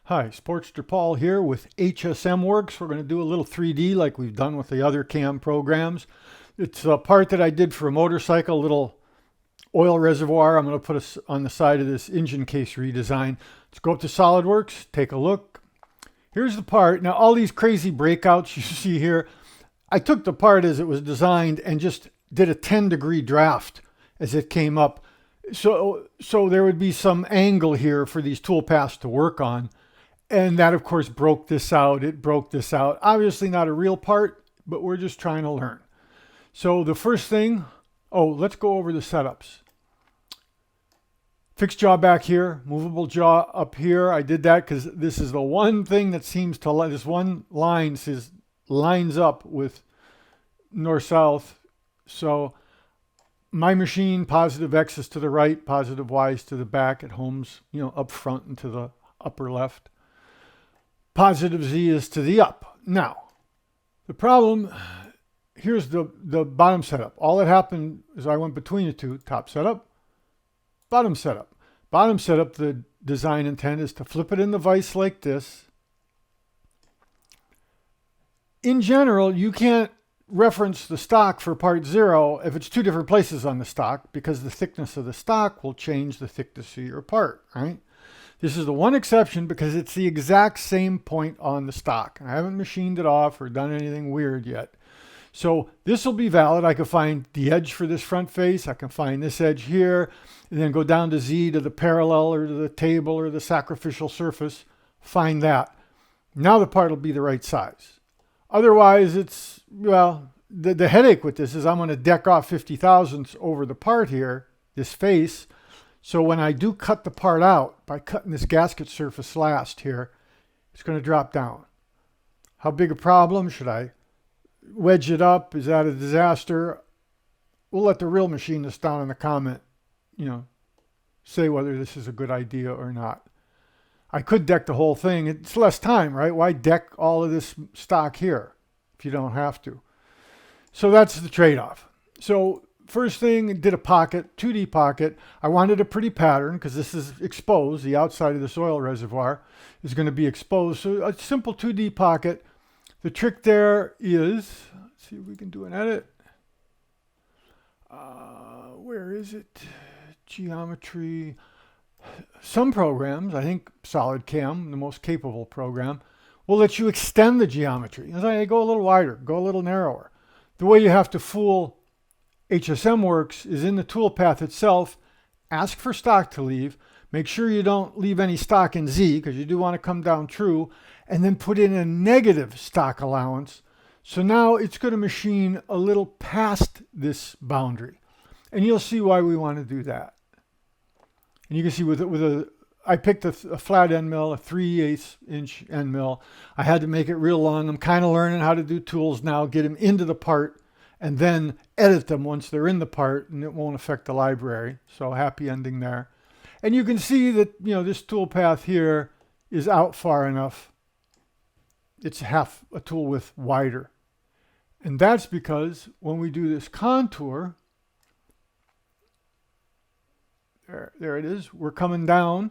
Hi, Sportster Paul here with HSMWorks. We're going to do a little 3D like we've done with the other CAM programs. It's a part that I did for a motorcycle, a little oil reservoir. I'm going to put on the side of this engine case redesign. Let's go up to SolidWorks, take a look. Here's the part. Now all these crazy breakouts you see here, I took the part as it was designed and just did a 10-degree draft as it came up. So there would be some angle here for these toolpaths to work on. And that, of course, broke this out. It broke this out. Obviously not a real part, but we're just trying to learn. So the first thing, let's go over the setups. Fixed jaw back here, movable jaw up here. I did that because this is the one thing that seems to, this one line lines up with north-south. So my machine, positive X is to the right, positive Y is to the back. It homes, up front and to the upper left. Positive Z is to the up. Now, the problem, here's the bottom setup. All that happened is I went between the two, top setup, bottom setup. Bottom setup, the design intent is to flip it in the vise like this. In general, you can't reference the stock for part 0 if it's two different places on the stock because the thickness of the stock will change the thickness of your part, right? This is the one exception because it's the exact same point on the stock. I haven't machined it off or done anything weird yet. So this will be valid. I can find the edge for this front face. I can find this edge here and then go down to Z to the parallel or to the table or the sacrificial surface. Find that. Now the part will be the right size. Otherwise, it's, the headache with this is I'm going to deck off 50 thousandths over the part here, this face. So when I do cut the part out, by cutting this gasket surface last here, it's going to drop down. How big a problem? Should I wedge it up? Is that a disaster? We'll let the real machinist down in the comment, say whether this is a good idea or not. I could deck the whole thing. It's less time, right? Why deck all of this stock here if you don't have to? So that's the trade-off. So first thing, did a pocket, 2D pocket. I wanted a pretty pattern because this is exposed. The outside of this oil reservoir is going to be exposed. So a simple 2D pocket. The trick there is, let's see if we can do an edit. Where is it? Geometry. Some programs, I think SolidCam, the most capable program, will let you extend the geometry. As I go a little wider, go a little narrower. The way you have to fool HSMWorks is in the toolpath itself. Ask for stock to leave. Make sure you don't leave any stock in Z because you do want to come down true, and then put in a negative stock allowance. So now it's going to machine a little past this boundary. And you'll see why we want to do that. And you can see I picked a flat end mill, a 3/8 inch end mill. I had to make it real long. I'm kind of learning how to do tools now, get them into the part, and then edit them once they're in the part, and it won't affect the library. So happy ending there. And you can see that, this toolpath here is out far enough. It's half a tool width wider. And that's because when we do this contour, there it is. We're coming down,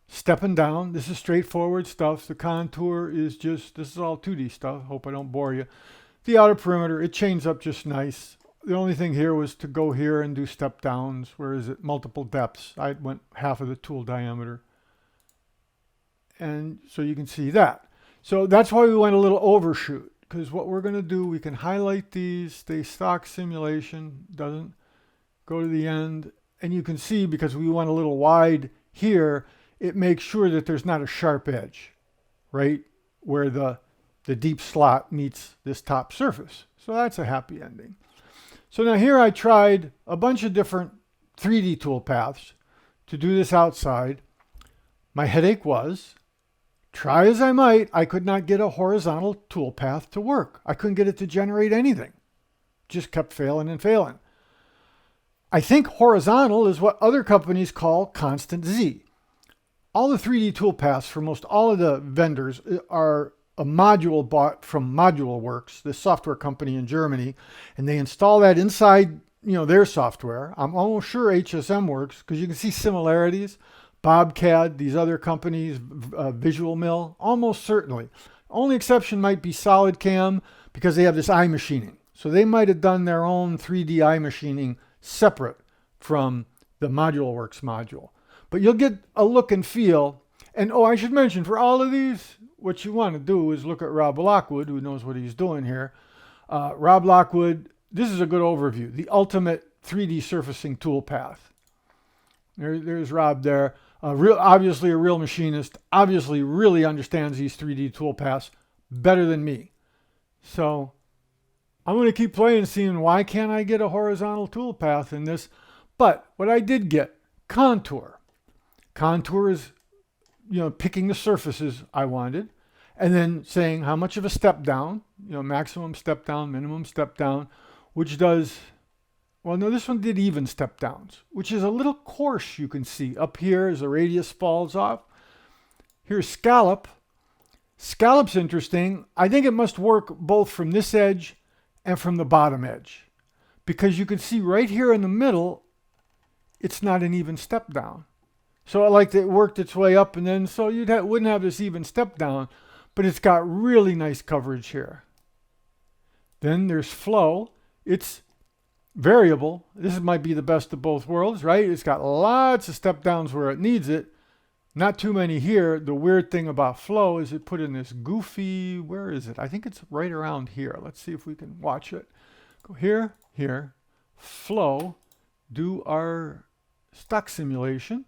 stepping down. This is straightforward stuff. The contour is this is all 2D stuff. Hope I don't bore you. The outer perimeter, it chains up just nice. The only thing here was to go here and do step downs, whereas at multiple depths, I went half of the tool diameter. And so you can see that. So that's why we went a little overshoot, because what we're going to do, we can highlight these, they stock simulation, doesn't go to the end. And you can see because we went a little wide here, it makes sure that there's not a sharp edge, right? Where the deep slot meets this top surface. So that's a happy ending. So now here I tried a bunch of different 3D toolpaths to do this outside. My headache was, try as I might, I could not get a horizontal toolpath to work. I couldn't get it to generate anything. Just kept failing and failing. I think horizontal is what other companies call constant Z. All the 3D toolpaths for most all of the vendors are a module bought from ModuleWorks, this software company in Germany, and they install that inside their software. I'm almost sure HSMWorks, because you can see similarities, Bobcad, these other companies, Visual Mill, almost certainly. Only exception might be SolidCam because they have this eye machining. So they might have done their own 3D eye machining separate from the ModuleWorks module. But you'll get a look and feel. And oh, I should mention, for all of these, what you want to do is look at Rob Lockwood, who knows what he's doing here. Rob Lockwood, this is a good overview. The ultimate 3D surfacing toolpath. There's Rob there. Obviously a real machinist, obviously really understands these 3D toolpaths better than me. So I'm going to keep playing, seeing why can't I get a horizontal toolpath in this. But what I did get, contour. Contour is, picking the surfaces I wanted, and then saying how much of a step down, maximum step down, minimum step down, which does, well, no, this one did even step downs, which is a little coarse, you can see. Up here as the radius falls off. Here's scallop. Scallop's interesting. I think it must work both from this edge and from the bottom edge, because you can see right here in the middle, it's not an even step down. So I liked it worked its way up, and then so wouldn't have this even step down, but it's got really nice coverage here. Then there's flow. It's variable. This might be the best of both worlds, right? It's got lots of step downs where it needs it. Not too many here. The weird thing about flow is it put in this goofy, where is it? I think it's right around here. Let's see if we can watch it. Go here, here, flow, do our stock simulation.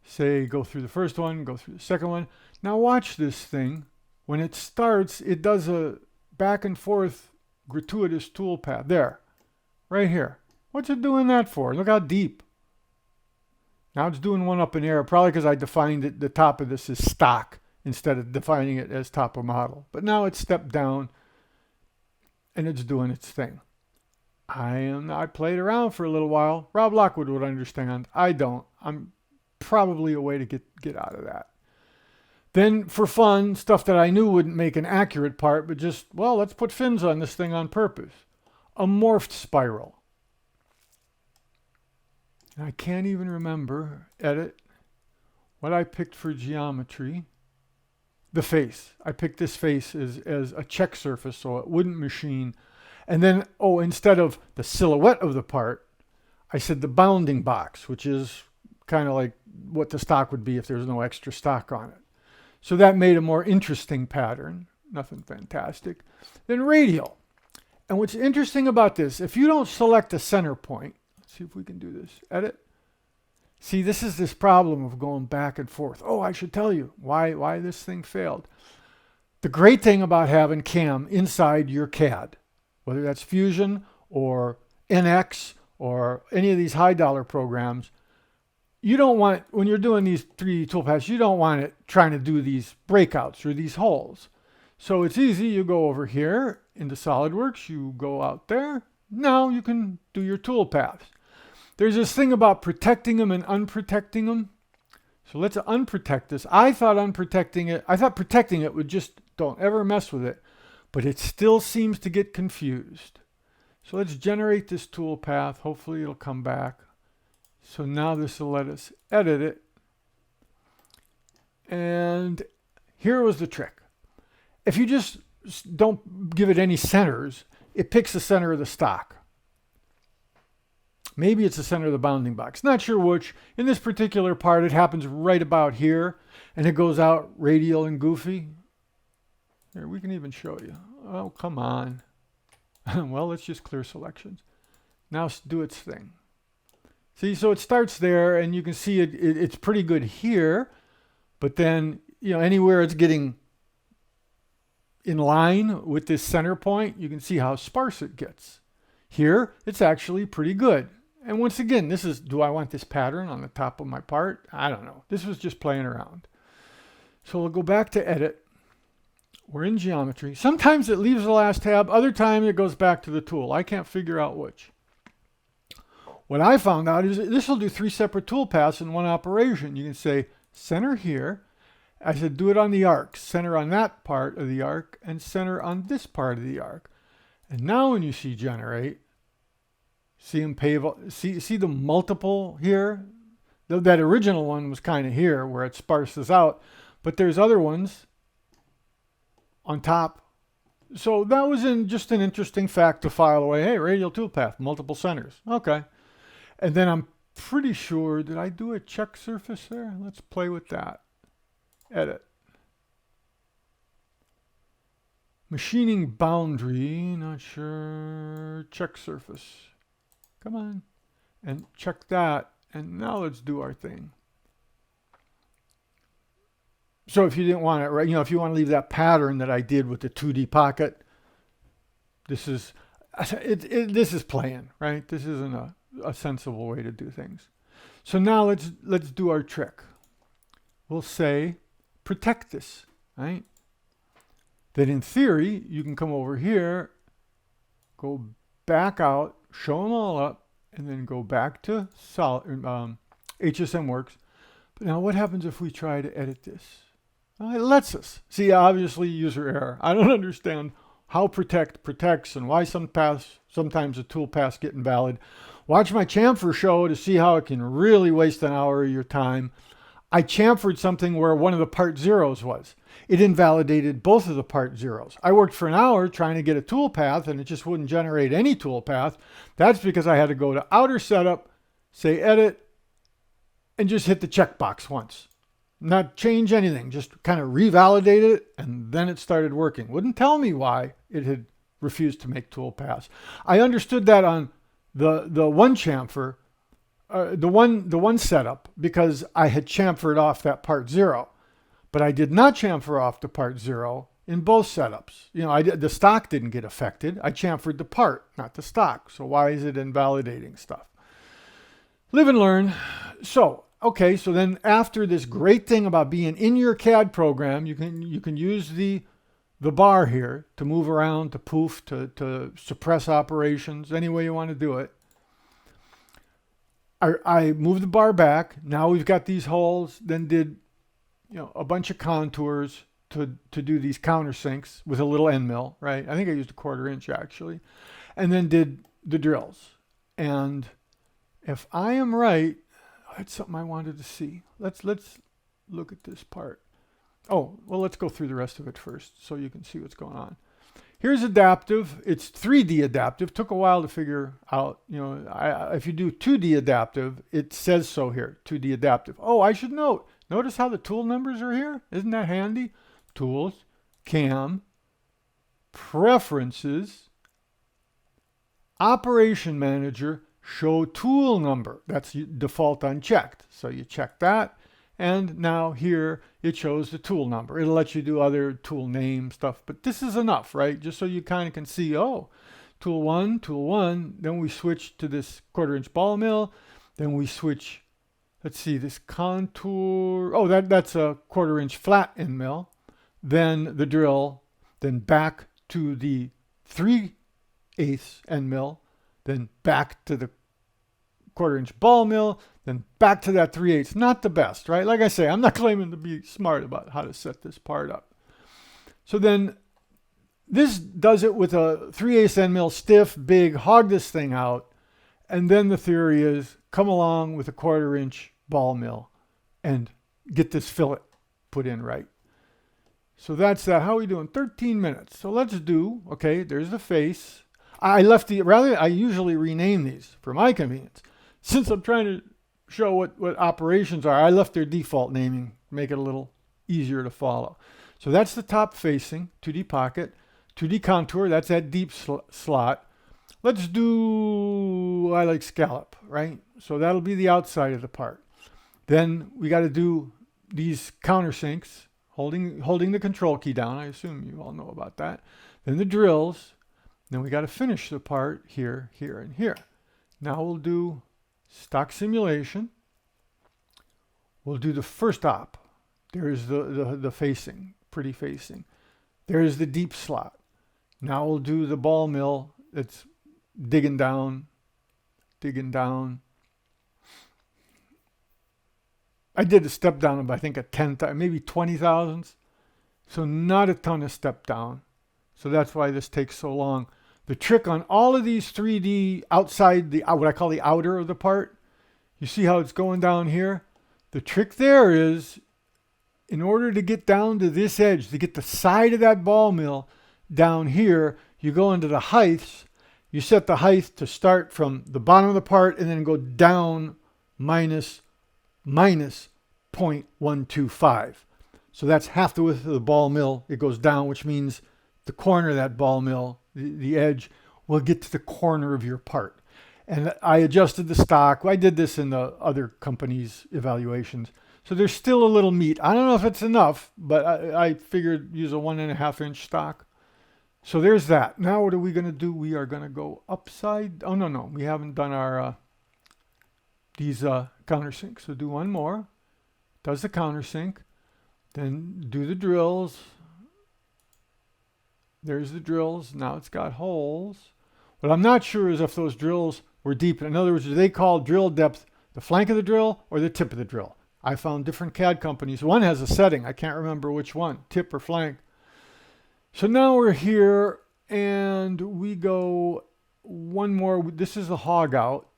Say, go through the first one, go through the second one. Now watch this thing. When it starts, it does a back and forth gratuitous toolpath. There, right here. What's it doing that for? Look how deep. Now it's doing one up in the air, probably because I defined it, the top of this is stock instead of defining it as top of model. But now it's stepped down and it's doing its thing. I played around for a little while. Rob Lockwood would understand. I don't. I'm probably a way to get out of that. Then for fun, stuff that I knew wouldn't make an accurate part, but just, well, let's put fins on this thing on purpose. A morphed spiral. I can't even remember, edit, what I picked for geometry. The face. I picked this face as a check surface so it wouldn't machine. And then, instead of the silhouette of the part, I said the bounding box, which is kind of like what the stock would be if there's no extra stock on it. So that made a more interesting pattern. Nothing fantastic. Then radial. And what's interesting about this, if you don't select a center point, let's see if we can do this. Edit. See, this is this problem of going back and forth. Oh, I should tell you why this thing failed. The great thing about having CAM inside your CAD, whether that's Fusion or NX or any of these high dollar programs, you don't want, when you're doing these 3D toolpaths, you don't want it trying to do these breakouts or these holes. So it's easy. You go over here into SolidWorks, you go out there. Now you can do your toolpaths. There's this thing about protecting them and unprotecting them. So let's unprotect this. I thought protecting it would just, don't ever mess with it, but it still seems to get confused. So let's generate this toolpath. Hopefully it'll come back. So now this will let us edit it. And here was the trick. If you just don't give it any centers, it picks the center of the stock. Maybe it's the center of the bounding box. Not sure which. In this particular part, it happens right about here, and it goes out radial and goofy. Here, we can even show you. Oh, come on. Well, let's just clear selections. Now do its thing. See, so it starts there, and you can see it's pretty good here, but then, anywhere it's getting in line with this center point, you can see how sparse it gets. Here, it's actually pretty good. And once again, this is, do I want this pattern on the top of my part? I don't know. This was just playing around. So we'll go back to edit. We're in geometry. Sometimes it leaves the last tab. Other times it goes back to the tool. I can't figure out which. What I found out is this will do 3 separate toolpaths in one operation. You can say center here. I said do it on the arc. Center on that part of the arc and center on this part of the arc. And now when you see generate, see them see the multiple here, That original one was kind of here where it sparses out, but there's other ones on top. So that was just an interesting fact to file away. Hey, radial toolpath, multiple centers. Okay. And then I'm pretty sure, did I do a check surface there? Let's play with that. Edit. Machining boundary, not sure. Check surface. Come on. And check that. And now let's do our thing. So if you didn't want it, right, if you want to leave that pattern that I did with the 2D pocket, this is this is playing, right? This isn't a sensible way to do things. So now let's do our trick. We'll say protect this, right? Then in theory, you can come over here, go back out, show them all up, and then go back to HSMWorks. But now what happens if we try to edit this? Well, it lets us. See, obviously user error. I don't understand how protect protects and why sometimes the toolpaths get invalid. Watch my chamfer show to see how it can really waste an hour of your time. I chamfered something where one of the part zeros was. It invalidated both of the part zeros. I worked for an hour trying to get a toolpath and it just wouldn't generate any toolpath. That's because I had to go to outer setup, say edit, and just hit the checkbox once. Not change anything, just kind of revalidate it, and then it started working. Wouldn't tell me why it had refused to make toolpaths. I understood that on the one chamfer, the one setup, because I had chamfered off that part zero, but I did not chamfer off the part zero in both setups. The stock didn't get affected. I chamfered the part, not the stock. So why is it invalidating stuff? Live and learn. So then after this great thing about being in your CAD program, you can use the bar here to move around, to poof, to suppress operations, any way you want to do it. I moved the bar back. Now we've got these holes, then did a bunch of contours to do these countersinks with a little end mill, right? I think I used a 1/4 inch actually. And then did the drills. And if I am right, that's something I wanted to see. Let's look at this part. Oh, well, let's go through the rest of it first so you can see what's going on. Here's adaptive. It's 3D adaptive. Took a while to figure out, if you do 2D adaptive, it says so here, 2D adaptive. Oh, I should notice how the tool numbers are here? Isn't that handy? Tools, CAM, Preferences, Operation Manager, Show Tool Number. That's default unchecked. So you check that. And now here it shows the tool number. It'll let you do other tool name stuff, but this is enough, right? Just so you kind of can see, tool one. Then we switch to this 1/4 inch ball mill. Then we switch, let's see, this contour. Oh, that's a 1/4 inch flat end mill. Then the drill, then back to the 3/8 end mill, then back to the 1/4 inch ball mill, then back to that 3/8. Not the best, right? Like I say, I'm not claiming to be smart about how to set this part up. So then this does it with a 3/8 end mill, stiff, big, hog this thing out. And then the theory is come along with a 1/4 inch ball mill and get this fillet put in right. So that's that. How are we doing? 13 minutes. So let's do, there's the face. I usually rename these for my convenience. Since I'm trying to show what operations are, I left their default naming, make it a little easier to follow. So that's the top facing, 2D pocket, 2D contour, that's that deep slot. Let's do, I like scallop, right? So that'll be the outside of the part. Then we got to do these countersinks, holding the control key down. I assume you all know about that. Then the drills. Then we got to finish the part here, here, and here. Now we'll do stock simulation. We'll do the first op. There's the facing, pretty facing. There's the deep slot. Now we'll do the ball mill that's digging down. I did a step down of, I think, a 10, maybe 20 thousandths. So not a ton of step down. So that's why this takes so long. The trick on all of these 3D outside what I call the outer of the part You see how it's going down here? The trick there is, in order to get down to this edge, to get the side of that ball mill down here, you go into the heights. You set the height to start from the bottom of the part and then go down minus 0.125. So that's half the width of the ball mill. It goes down, which means the corner of that ball mill, the edge, will get to the corner of your part. And I adjusted the stock. I did this in the other companies' evaluations. So there's still a little meat. I don't know if it's enough, but I figured use a 1.5 inch stock. So there's that. Now what are we going to do? We are going to go upside. Oh, no. We haven't done our these countersinks. So do one more. Does the countersink. Then do the drills. There's the drills. Now it's got holes. What I'm not sure is if those drills were deep. In other words, do they call drill depth the flank of the drill or the tip of the drill? I found different CAD companies. One has a setting. I can't remember which one, tip or flank. So now we're here and we go one more. This is the hog out.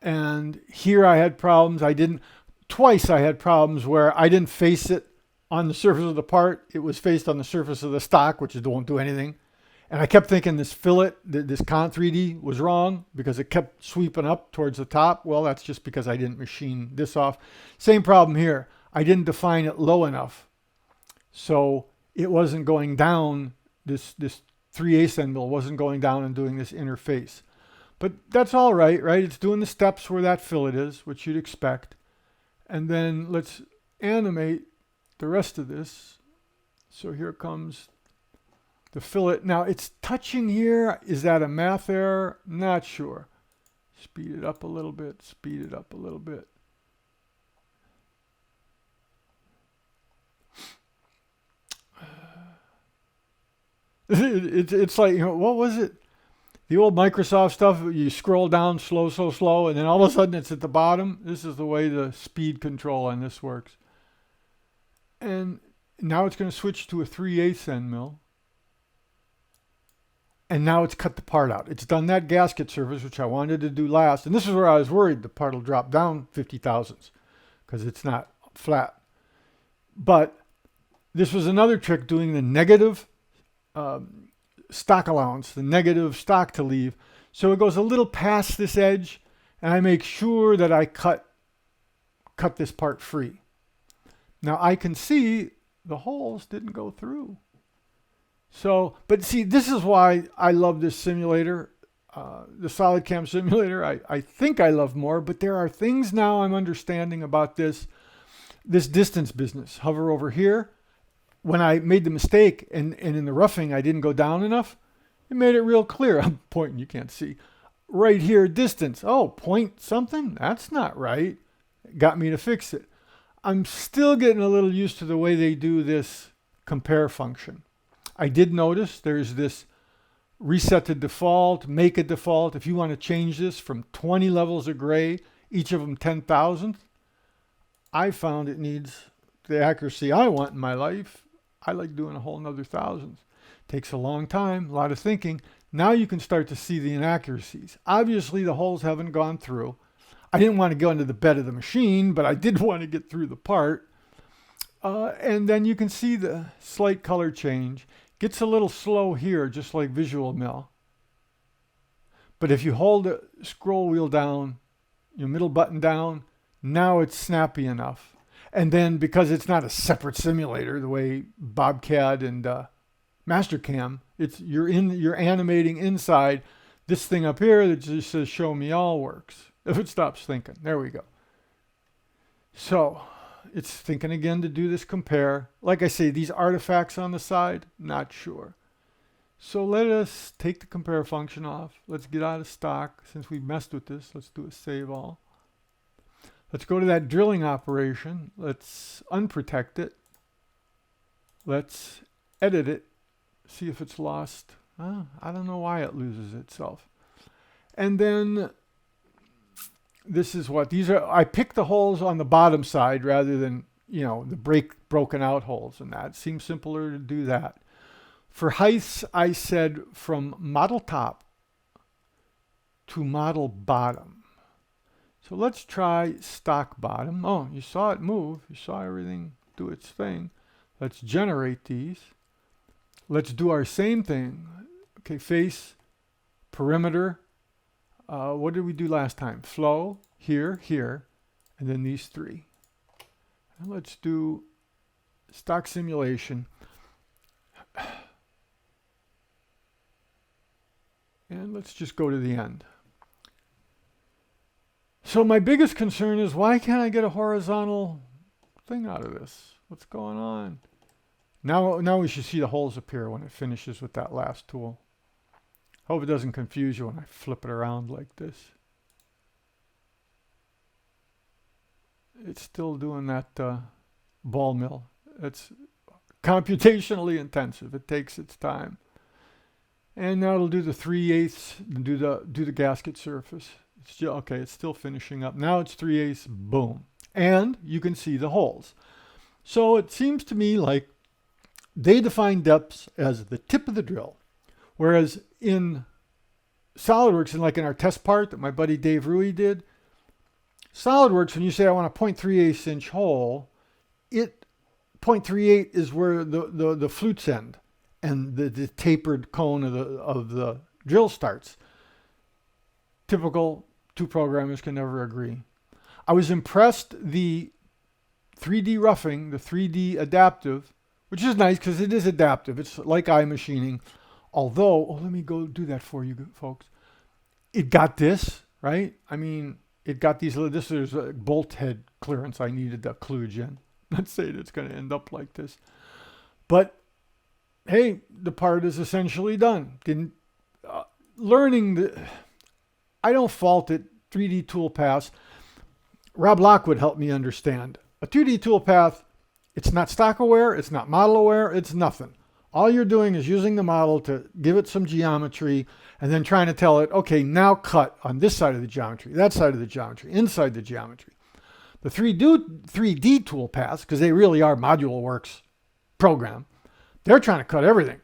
And here I had problems. Twice I had problems where I didn't face it on the surface of the part. It was faced on the surface of the stock, which won't do anything. And I kept thinking this fillet, this Con 3D was wrong because it kept sweeping up towards the top. Well, that's just because I didn't machine this off. Same problem here. I didn't define it low enough. So it wasn't going down, this 3/8 end mill wasn't going down and doing this interface. But that's all right? It's doing the steps where that fillet is, which you'd expect. And then let's animate the rest of this. So here comes the fillet. Now it's touching here. Is that a math error? Not sure. Speed it up a little bit. Speed it up a little bit. It's like, what was it? The old Microsoft stuff, you scroll down slow, and then all of a sudden it's at the bottom. This is the way the speed control on this works. And now it's going to switch to a 3/8 end mill. And now it's cut the part out. It's done that gasket surface, which I wanted to do last. And this is where I was worried the part will drop down 50 thousandths because it's not flat. But this was another trick, doing the negative stock allowance, the negative stock to leave. So it goes a little past this edge, and I make sure that I cut this part free. Now I can see the holes didn't go through. So, but see, this is why I love this simulator, the SolidCam simulator. I think I love more, but there are things now I'm understanding about this distance business. Hover over here. When I made the mistake and in the roughing I didn't go down enough, it made it real clear. I'm pointing, you can't see. Right here, distance. Oh, point something? That's not right. Got me to fix it. I'm still getting a little used to the way they do this compare function. I did notice there's this reset to default, make a default. If you want to change this from 20 levels of gray, each of them 10,000th, I found it needs the accuracy I want in my life. I like doing a whole nother thousandth. Takes a long time, a lot of thinking. Now you can start to see the inaccuracies. Obviously the holes haven't gone through. I didn't want to go into the bed of the machine, but I did want to get through the part. And then you can see the slight color change. Gets a little slow here, just like Visual Mill. But if you hold the scroll wheel down, your middle button down, now it's snappy enough. And then because it's not a separate simulator, the way Bobcat and Mastercam, you're animating inside this thing up here that just says show me all works. If it stops thinking, there we go. So it's thinking again to do this compare. Like I say, these artifacts on the side, not sure. So let us take the compare function off. Let's get out of stock. Since we messed with this, let's do a save all. Let's go to that drilling operation. Let's unprotect it. Let's edit it. See if it's lost. I don't know why it loses itself. And then this is what these are. I picked the holes on the bottom side rather than, the broken out holes, and that seems simpler to do that. For heights, I said from model top to model bottom. So let's try stock bottom. Oh, you saw it move. You saw everything do its thing. Let's generate these. Let's do our same thing. Okay, face, perimeter. What did we do last time? Flow, here, here, and then these three. And let's do stock simulation. And let's just go to the end. So my biggest concern is, why can't I get a horizontal thing out of this? What's going on? Now we should see the holes appear when it finishes with that last tool. Hope it doesn't confuse you when I flip it around like this. It's still doing that ball mill. It's computationally intensive. It takes its time. And now it'll do the 3/8 and do the gasket surface. It's still, okay, it's still finishing up. Now it's 3/8, boom. And you can see the holes. So it seems to me like they define depths as the tip of the drill. Whereas in SolidWorks, and like in our test part that my buddy Dave Rui did, SolidWorks, when you say I want a 0.38 inch hole, 0.38 is where the flutes end and the tapered cone of the drill starts. Typical, two programmers can never agree. I was impressed the 3D roughing, the 3D adaptive, which is nice because it is adaptive. It's like iMachining. Although, let me go do that for you folks. It got this, right? I mean, it got these, this is a bolt head clearance I needed to kludge in. Not saying it's going to end up like this. But, hey, the part is essentially done. Learning I don't fault it. 3D toolpaths. Rob Lockwood helped me understand. A 2D toolpath, it's not stock aware, it's not model aware, it's nothing. All you're doing is using the model to give it some geometry and then trying to tell it, okay, now cut on this side of the geometry, that side of the geometry, inside the geometry. The 3D toolpaths, because they really are ModuleWorks program, they're trying to cut everything.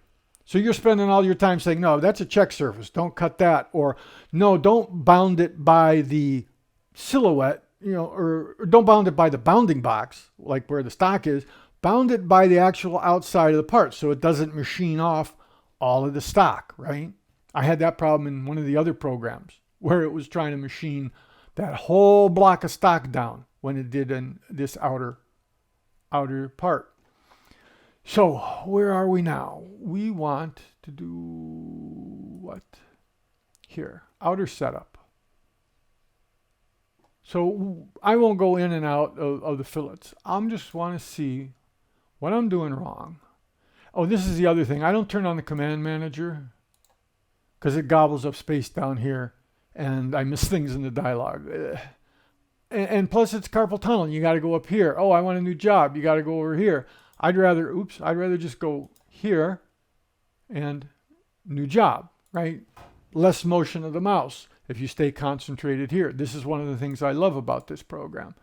So you're spending all your time saying, no, that's a check surface, don't cut that. Or no, don't bound it by the silhouette, or don't bound it by the bounding box, like where the stock is. Bound it by the actual outside of the part so it doesn't machine off all of the stock, right? I had that problem in one of the other programs where it was trying to machine that whole block of stock down when it did in this outer part. So where are we now? We want to do what? Here, outer setup. So I won't go in and out of the fillets. I just want to see what I'm doing wrong. Oh, this is the other thing. I don't turn on the command manager because it gobbles up space down here and I miss things in the dialogue. And plus it's carpal tunnel. You got to go up here. Oh, I want a new job. You got to go over here. I'd rather just go here and new job, right? Less motion of the mouse if you stay concentrated here. This is one of the things I love about this program.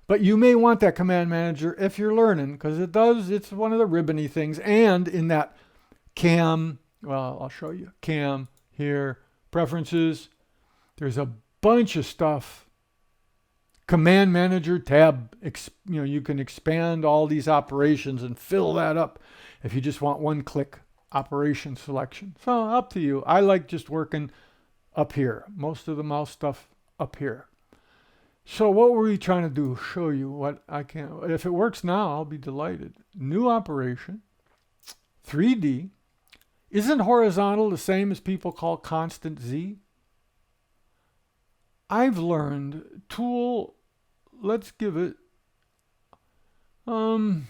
But you may want that command manager if you're learning, because it's one of the ribbony things. And in that cam, well, I'll show you. Cam, here, preferences. There's a bunch of stuff. Command manager tab, you can expand all these operations and fill that up if you just want one-click operation selection. So up to you. I like just working up here. Most of the mouse stuff up here. So what were we trying to do? Show you what I can. If it works now, I'll be delighted. New operation, 3D. Isn't horizontal the same as people call constant Z? I've learned tool, let's give it, let's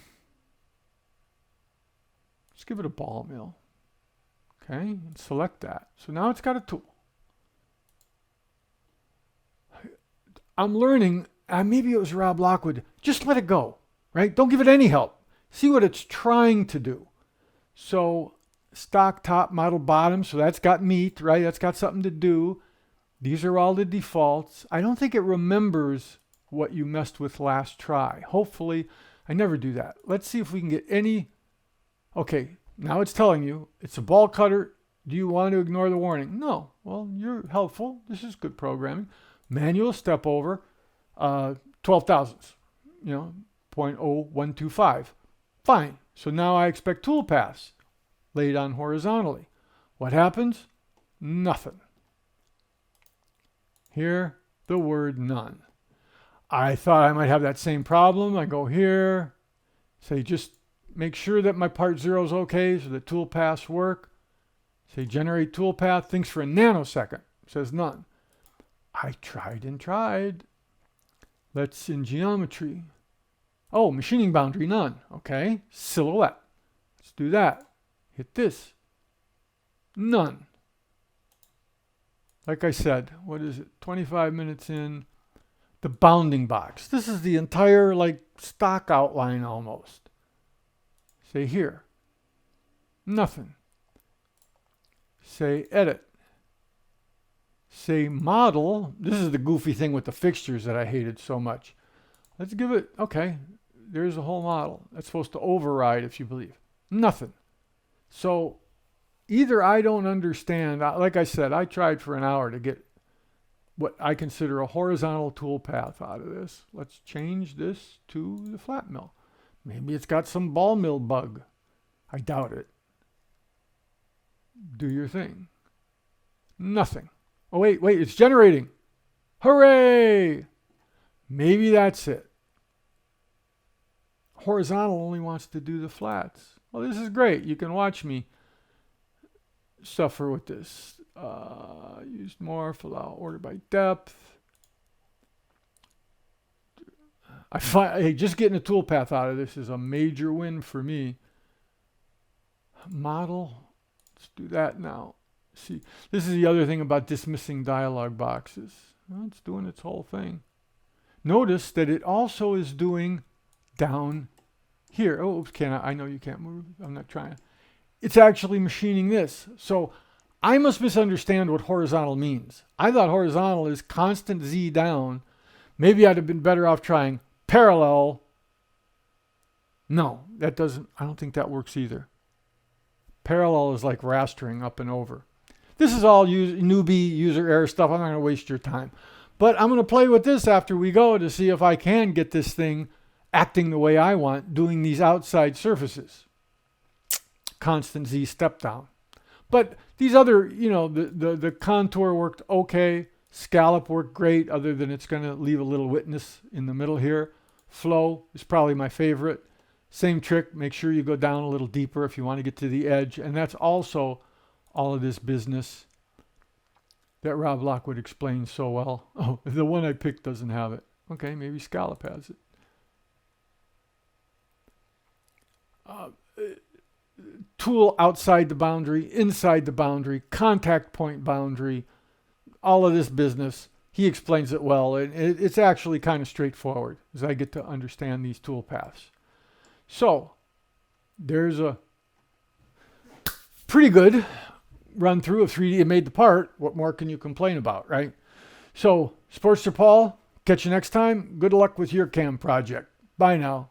give it a ball mill. Okay, and select that. So now it's got a tool. I'm learning, maybe it was Rob Lockwood, just let it go, right? Don't give it any help. See what it's trying to do. So stock top, model bottom, so that's got meat, right? That's got something to do. These are all the defaults. I don't think it remembers what you messed with last try. Hopefully, I never do that. Let's see if we can get any. Okay, now it's telling you it's a ball cutter. Do you want to ignore the warning? No. Well, you're helpful. This is good programming. Manual step over 12 thousandths, 0.0125. Fine. So now I expect toolpaths laid on horizontally. What happens? Nothing. Here, the word none. I thought I might have that same problem. I go here, say just make sure that my part 0 is okay so the toolpaths work. Say generate toolpath, thinks for a nanosecond, says none. I tried and tried. Let's in geometry. Oh, machining boundary, none. Okay, silhouette. Let's do that. Hit this. None. Like I said, what is it? 25 minutes in. The bounding box. This is the entire stock outline almost. Say here. Nothing. Say edit. Say model. This is the goofy thing with the fixtures that I hated so much. Let's give it, okay, there's a whole model. That's supposed to override if you believe. Nothing. So either I don't understand, like I said, I tried for an hour to get what I consider a horizontal toolpath out of this. Let's change this to the flat mill. Maybe it's got some ball mill bug. I doubt it. Do your thing. Nothing. Oh, wait, it's generating. Hooray! Maybe that's it. Horizontal only wants to do the flats. Well, this is great. You can watch me suffer with this. Used more, fill out order by depth. I find just getting a toolpath out of this is a major win for me. Model. Let's do that now. See, this is the other thing about dismissing dialog boxes. Well, it's doing its whole thing. Notice that it also is doing down here. Oh, oops, I know you can't move. I'm not trying. It's actually machining this. So I must misunderstand what horizontal means. I thought horizontal is constant Z down. Maybe I'd have been better off trying parallel. No, that doesn't, I don't think that works either. Parallel is like rastering up and over. This is all newbie user error stuff. I'm not going to waste your time. But I'm going to play with this after we go to see if I can get this thing acting the way I want, doing these outside surfaces. Constant Z step down. But these other, the contour worked okay. Scallop worked great, other than it's going to leave a little witness in the middle here. Flow is probably my favorite. Same trick, make sure you go down a little deeper if you want to get to the edge. And that's also all of this business that Rob Lockwood explains so well. Oh, the one I picked doesn't have it. Okay, maybe Scallop has it. Tool outside the boundary, inside the boundary, contact point boundary, all of this business. He explains it well, and it's actually kind of straightforward as I get to understand these toolpaths. So there's a pretty good run through of 3D. It made the part. What more can you complain about, right? So Sportster Paul, catch you next time. Good luck with your CAM project. Bye now.